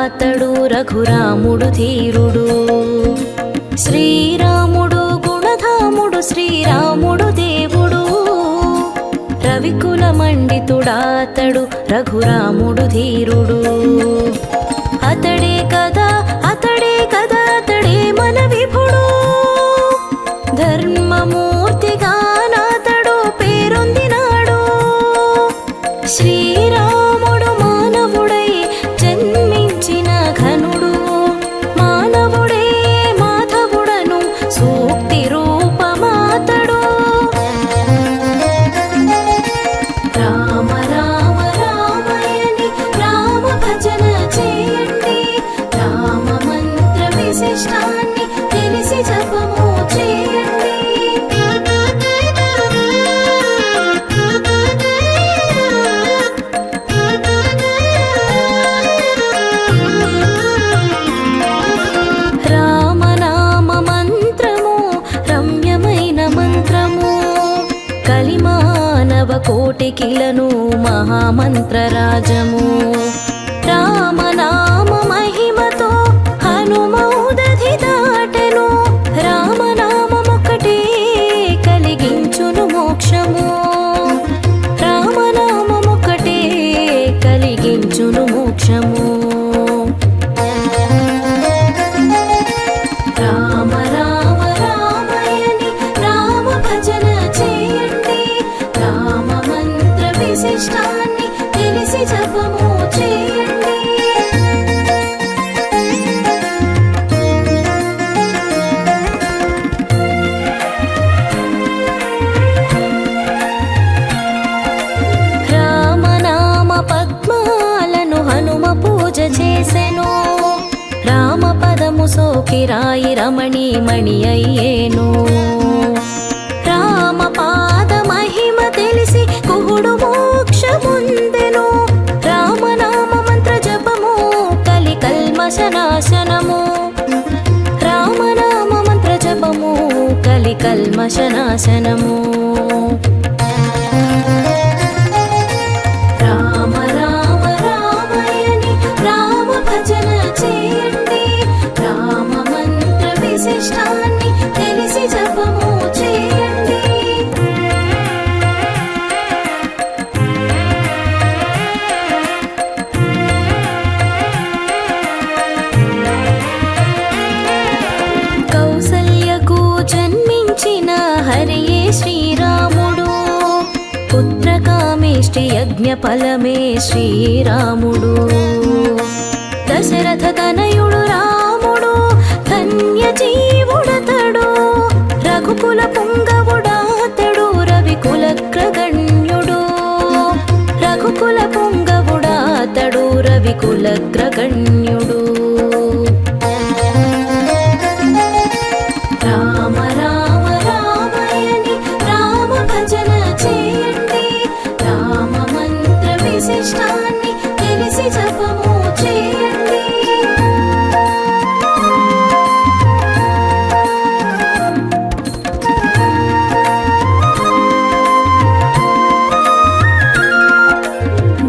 అతడు రఘురాముడు ధీరుడు. శ్రీరాముడు గుణధాముడు శ్రీరాముడు దేవుడు. రవికుల మండితుడాతడు రఘురాముడు ధీరుడు. అతడే కదా అతడే కదా అతడే మన విభుడు. ధర్మమూర్తిగా నాతడు పేరొందినాడు. శ్రీరాముడు మానవుడై జన్మించిన ఘనుడు. మానవుడే మాధవుడను సూక్తి రూపమాతడు. రామ రామ రామయని రామ భజన చేయండి. రామ మంత్ర విశిష్టాన్ని తెలిసి జపము చేయండి. రామనామ మంత్రము రమ్యమైన మంత్రము. కలిమానవ కోటికిలను మహామంత్రరాజము. రామనామ మహిమతో హనుమౌదధి దాటెను. రామనామమొక్కటే కలిగించును మోక్షము. రామనామమొక్కటే కలిగించును మోక్షము. రామ రామ రామయని రామ భజన చేయండి. రామ మంత్ర విశిష్టాన్ని తెలిసి జపము చేయండి. రామనామ పద్మాలను హనుమ పూజ చేసెను. రామ పదము సోకిరాయి రమణి మణి అయ్యేను. రామ పాద మహిమ తెలిసి కుహుడు మోక్షముందెను. రామనామ మంత్ర జపము కలి కల్మశనాశనము. రామనామ మంత్ర జపము కలి కల్మశనాశనము. రామ రామ రామయని రామ భజన చేయండి. రామ మంత్ర విశిష్టాన్ని తెలిసి జపము చేయండి. కౌసల్యకు జన్మించిన హరియే శ్రీరాముడు. పుత్రకామేష్టి యజ్ఞ ఫలమే శ్రీరాముడు. దశరథ తనయుడు రాముడు ధన్య జీవుడతడు. రఘుకుల పుంగవుడాతడు రవికులగ్రగణ్యుడు. రఘుకుల పుంగవుడాతడు రవికులగ్రగణ్యుడు. రామ రామ రామయని రామ భజన చేయండి. రామ మంత్ర విశిష్టాన్ని తెలిసి జపము చేయండి.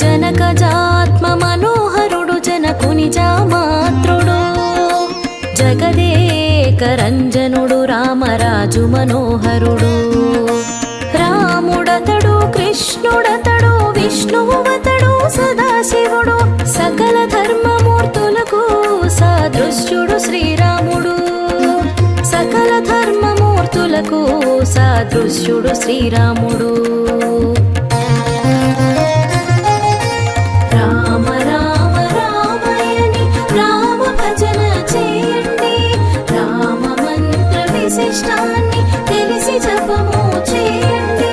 జనకజాత్మ మనోహరుడు జనకుని జామాత్రుడు. జగదేక రంజనుడు రామరాజు మనోహరుడు. రాముడతడు కృష్ణుడతడు విష్ణువతడు సదాశివుడు. సకల ధర్మమూర్తులకు సాదృశ్యుడు శ్రీరాముడు. సకల ధర్మమూర్తులకు సాదృశ్యుడు శ్రీరాముడు. రామ రామ రామయని రామ భజన చేయండి. రామ మంత్ర విశిష్టాన్ని తెలిసి జపము చేయండి.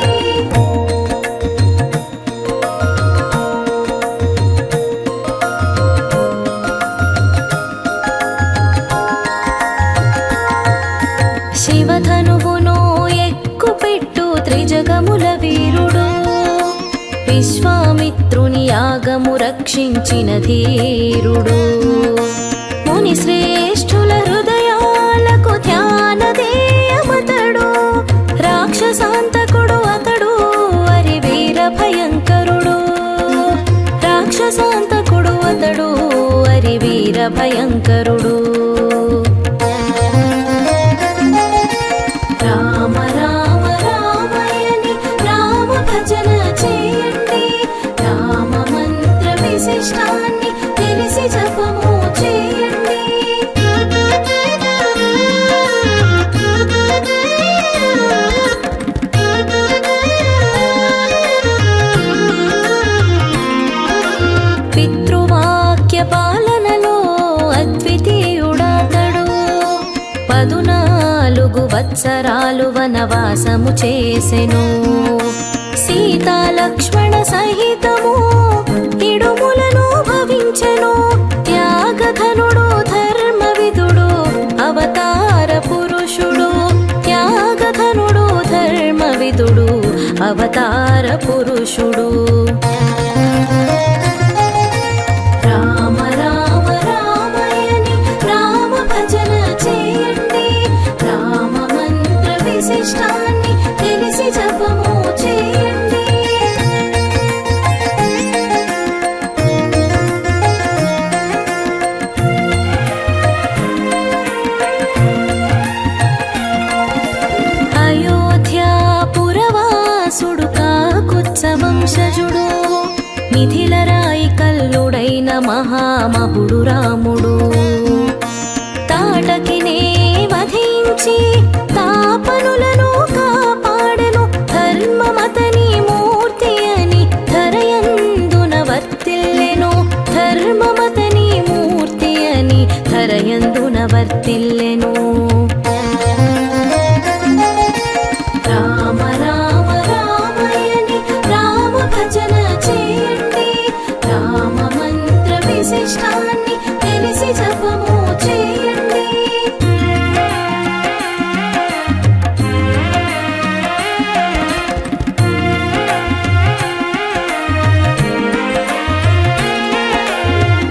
శివధనువును ఎక్కుపెట్టు త్రిజగముల వీరుడు. విశ్వామిత్రుని యాగము రక్షించిన ధీరుడు. ముని శ్రేష్ఠుల హృదయాలకు ధ్యాన దేయమతడు. రాక్షసాంతకుడు అతడు అరి వీర భయంకరుడు. రాక్షసాంతకుడు అతడు అరి వీర భయంకరుడు. రామ రామ రామయని రామ భజన చేయండి. రామ మంత్ర విశిష్టాన్ని తెలిసి జపము చేయండి. పితృవాక్య పాలనలో అద్వితీయుడతడు. 14 వత్సరాలు వనవాసము చేసెను. సీతా లక్ష్మణ సహితము ఇడుములను భవించెను. త్యాగధనుడు ధర్మవిదుడు అవతార పురుషుడు. త్యాగధనుడు ధర్మవిదుడు అవతార పురుషుడు. రామ రామ రామయని రామ భజన చేయండి. రామ మంత్ర విశిష్టాన్ని తెలిసి జపము చేయండి. అయోధ్యాపురవాసుడు కాకుత్స వంశజుడు. మిథిలరాయి కల్లుడైన మహామహుడు రాముడు. తాటకినే వధించి తాపనులను కాపాడెను. ధర్మమతని మూర్తి అని ధరయందున వర్తిల్లెను. ధర్మమతని మూర్తి అని ధరయందున వర్తిల్లెను. రామ రామ రామయని రామ భజన చేయండి. రామ మంత్ర విశిష్టాన్ని తెలిసి జపము చేయండి.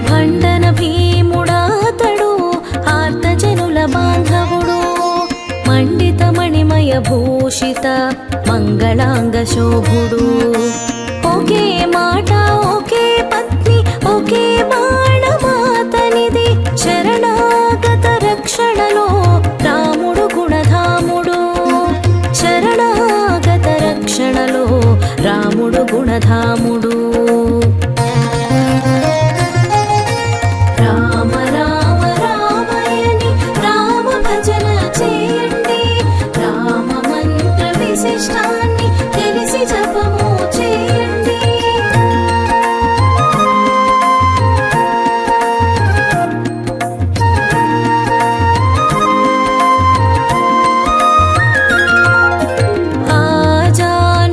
భండన భీముడాతడు ఆర్తజనుల బాంధవుడు. మండిత మణిమయ భూషిత మంగళాంగ శోభుడు. ఒకే మాట ఒకే పత్ని ఒకే బాణమాతనిది. శరణాగత రక్షణలో రాముడు గుణధాముడు. శరణాగత రక్షణలో రాముడు గుణధాముడు. రామ రామ రామయని రామ భజన చేయండి. రామ మంత్ర విశిష్టాన్ని తెలిసి జపము చేయండి.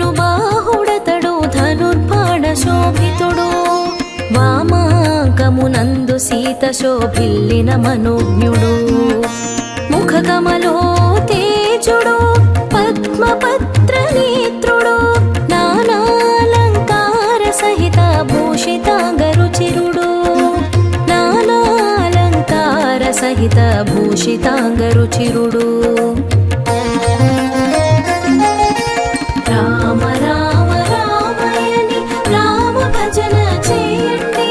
ఆజానుబాహుడతడు ధనుర్బాణ శోభితుడు. వామాంకమునందు సీత శోభిల్లిన మనోజ్ఞుడు. ముఖకమలో తేజుడు పద్మపత్ర నేత్రుడు. నానాలంకార సహిత భూషితాంగరుచిరుడు. నానాలంకార సహిత భూషితాంగరుచిరుడు. రామ రామ రామయని రామ భజన చేయండి.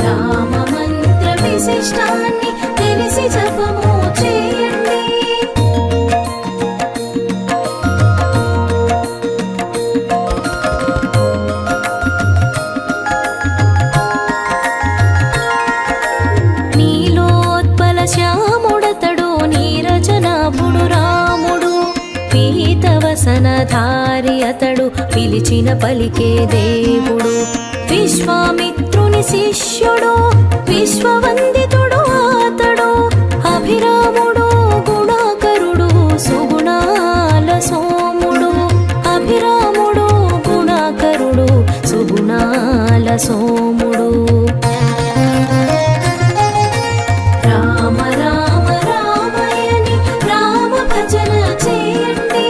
రామ మంత్ర విశిష్టాన్ని తెలిసి జపము చేయండి. నీలోత్పల శ్యాముడతడు నీరజనాభుడు రాముడు. పీతవసనధారి అతడు పిలిచిన పలికే దేవుడు. విశ్వామిత్రుని శిష్యుడు విశ్వవందితుడు అతడు. అభిరాముడు గుణాకరుడు సుగుణాల సోముడు. అభిరాముడు గుణాకరుడు సుగుణాల సోముడు. రామ రామ రామయని రామ భజన చేయండి.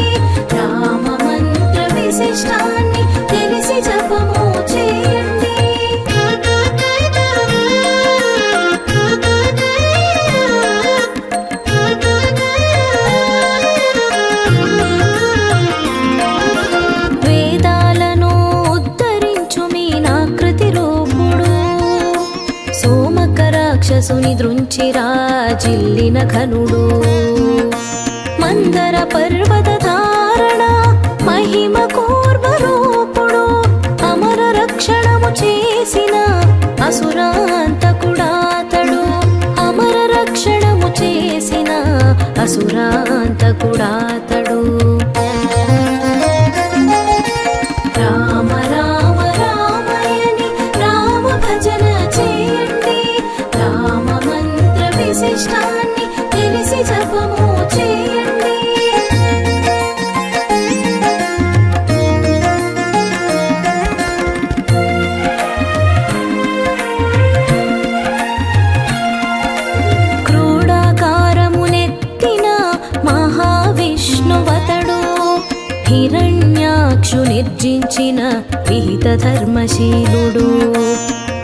రామ మంత్ర విశిష్టాన్ని తెలిసి జపము చేయండి. వేదాలను ఉద్ధరించు మీనాకృతి రూపు. రాక్షసుని దృంచిరా జిల్లిన ఘనుడు మందర పర్వత ధారణ మహిమ కూర్మరూపుడు అమర రక్షణము చేసిన అసురాంతకుడాతడు అమర రక్షణము చేసిన అసురాంతకుడాతడు రామ రామ రామయని రామ భజన చేయండి రామ మంత్ర విశిష్టాన్ని తెలిసి జపము చేయండి క్రోడాకారమునెత్తిన మహావిష్ణువతడు హిరణ్యాక్షు నిర్జించిన విహిత ధర్మశీలుడు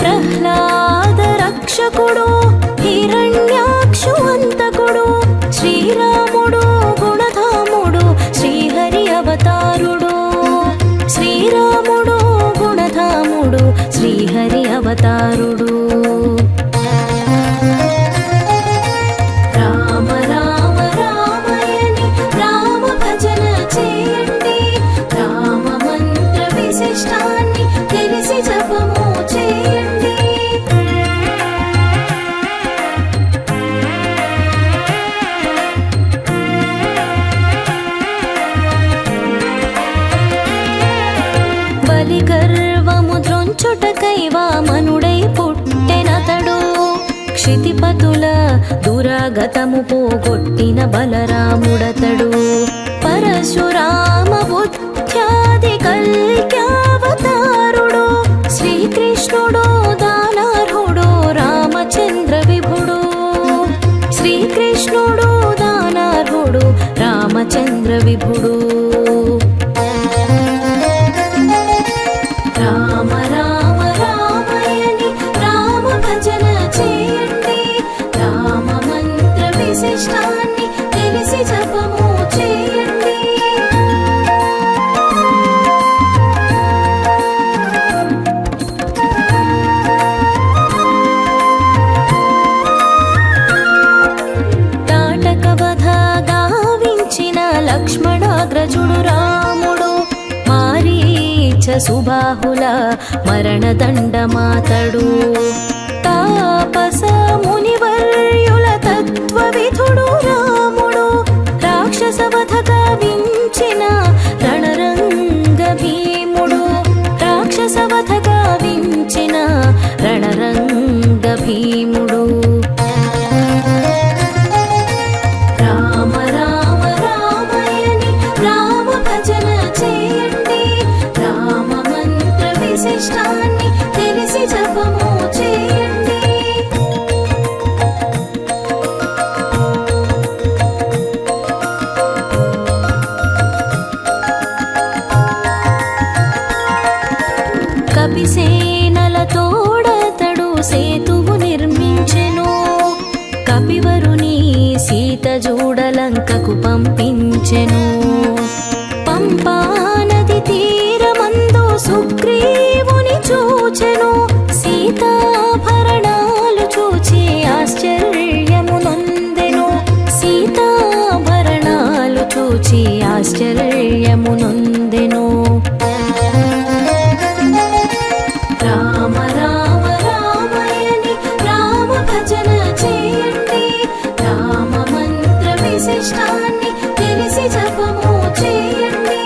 ప్రహ్లాద రక్షకుడు హిరణ్యాక్షు అంతకుడు శ్రీరాముడు గుణధాముడు శ్రీహరి అవతారుడు శ్రీరాముడు గుణధాముడు శ్రీహరి అవతారుడు రామ రామ రామయని రామ భజన చేయండి రామ మంత్ర విశిష్టాన్ని తెలిసి జపము చేయండి బలి గర్వము ద్రొంచుటకై వామనుడై పుట్టెనతడు క్షితిపతుల దురాగతము పోగొట్టిన బలరాముడతడు పరశురామ బుద్ధ్యాది కల్క్యావతారుడు శ్రీకృష్ణుడు దానార్హుడు రామచంద్ర విభుడు శ్రీకృష్ణుడు దానార్హుడు రామచంద్ర విభుడు రామ రామ రామయని రామ భజన చేయండి రామ మంత్ర విశిష్టాన్ని తెలిసి జపము చేయండి తాటక వధ గావించిన లక్ష్మణాగ్రజుడు రాముడు మారీచ సుబాహుల మరణదండమాతడు తాపస మునివర్యుల తత్వవిధుడు రాముడు రాక్షస వధ గావించిన రణరంగ భీముడు రాక్షస వధ గావించిన రణరంగ భీముడు రామ రామ రామయని రామ భజన చేయండి రామ మంత్ర విశిష్టాన్ని తెలిసి జపము చేయండి కపిసేనల తోడతడు సేతువు నిర్మించెను కపివరుని సీత జూడలంకకు పంపించెను పంపా నది తీరమందు సుగ్రీవుని చూచెను సీతాభరణాలు చూచి ఆశ్చర్యము నొందెను సీతాభరణాలు చూచి ఆశ్చర్యము నొందెను రామ రామ రామయని రామ భజన చేయండి రామ మంత్ర విశిష్టాన్ని తెలిసి జపము చేయండి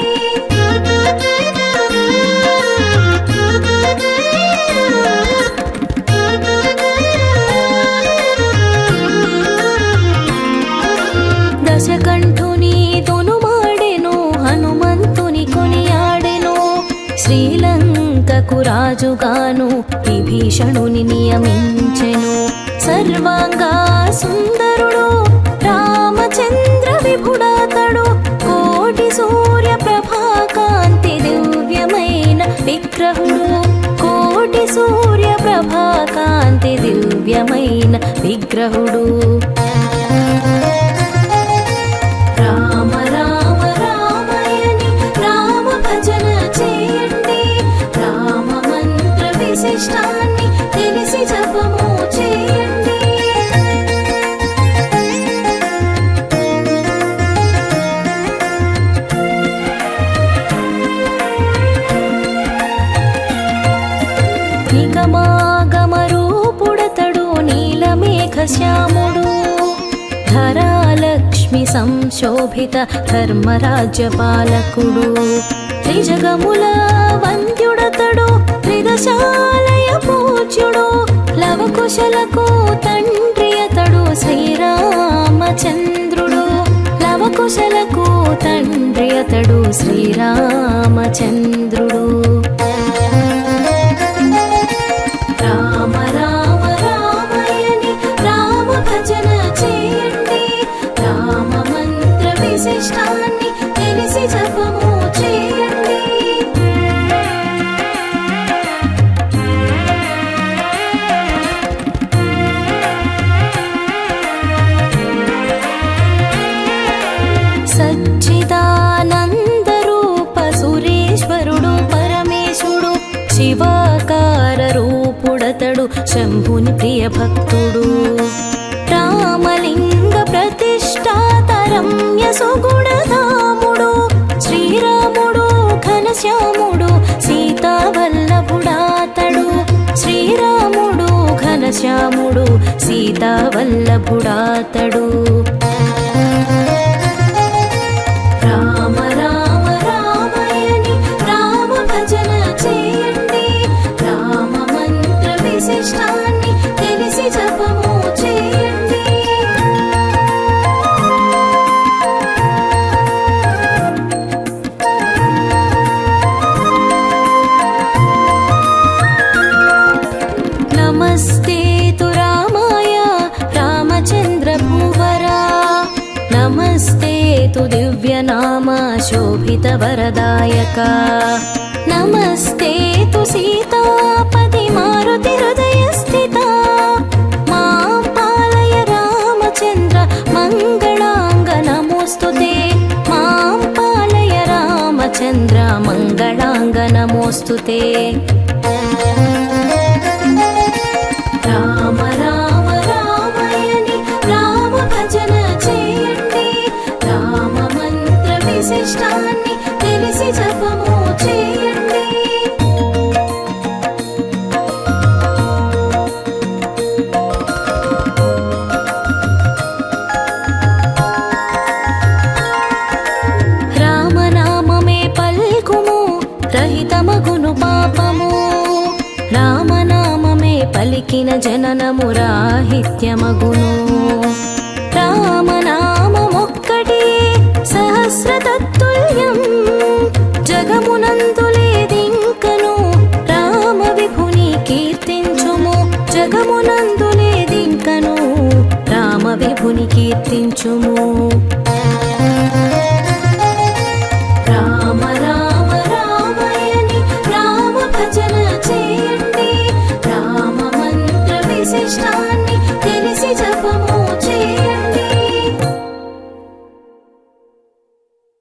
దశకంఠుని తొనుమాడెను హనుమంతుని కొనియాడెను శ్రీలంకకు రాజుగాను విభీషణుని నియమించెను సర్వాంగా సుందరుడు రామచంద్ర విభుడాతడు కోటి సూర్య ప్రభాకాంతి దివ్యమైన విగ్రహుడు కోటి సూర్య ప్రభాకాంతి దివ్యమైన విగ్రహుడు రామ రామ రామయని రామ భజన చేయండి రామ మంత్ర విశిష్టాన్ని తెలిసి జపము చేయండి నిగమాగమరూపుడతడు నీలమేఘ శ్యాముడు ధరాలక్ష్మి సంశోభిత ధర్మరాజ్యపాలకుడు త్రిజగముల వంద్యుడతడు త్రిదశాలయ పూజ్యుడు లవకుశలకు తండ్రి అతడు శ్రీరామచంద్రుడు లవకుశలకు తండ్రి అతడు శ్రీరామచంద్రుడు రామ రామ రామయని రామ భజన చేయండి రామ మంత్ర విశిష్టాన్ని తెలిసి జపము చేయండి సచ్చిదానందరూప సురేశ్వరుడు పరమేశుడు శివాకార రూపుడతడు శంభుని ప్రియ భక్తుడు రామలింగ ప్రతిష్టాతరమ్య సుగుణధాముడు శ్రీరాముడు ఘనశ్యాముడు సీతావల్లభుడాతడు శ్రీరాముడు ఘనశ్యాముడు సీతావల్లభుడాతడు రామ రామ రామయని రామ భజన చేయండి రామ మంత్ర విశిష్టాన్ని తెలిసి జపము చేయండి నమస్తే తు రామాయ రామచంద్ర భూవరా నమస్తే తు దివ్యనామ శోభిత వరదాయక నమస్తే తు సీతాపతి మారుతి హృదయ స్థిత మాం పాలయ రామచంద్ర మంగళాంగ నమోస్తుతే మాం పాలయ రామచంద్ర మంగళాంగ నమోస్తుతే రామ రామ రామయని రామ భజన చేయండి రామ మంత్ర విశిష్టాన్ని తెలిసి జపము చేయండి రామనామమే పల్కుము రహితమగును పాపము రామనామమే పలికిన జననము రాహిత్యమగును రామనామమొక్కటి సహస్రతత్తుల్యం జగమునందు లేదింకను రామ విభుని కీర్తించుము జగమునందు లేదింకను రామ విభుని కీర్తించుము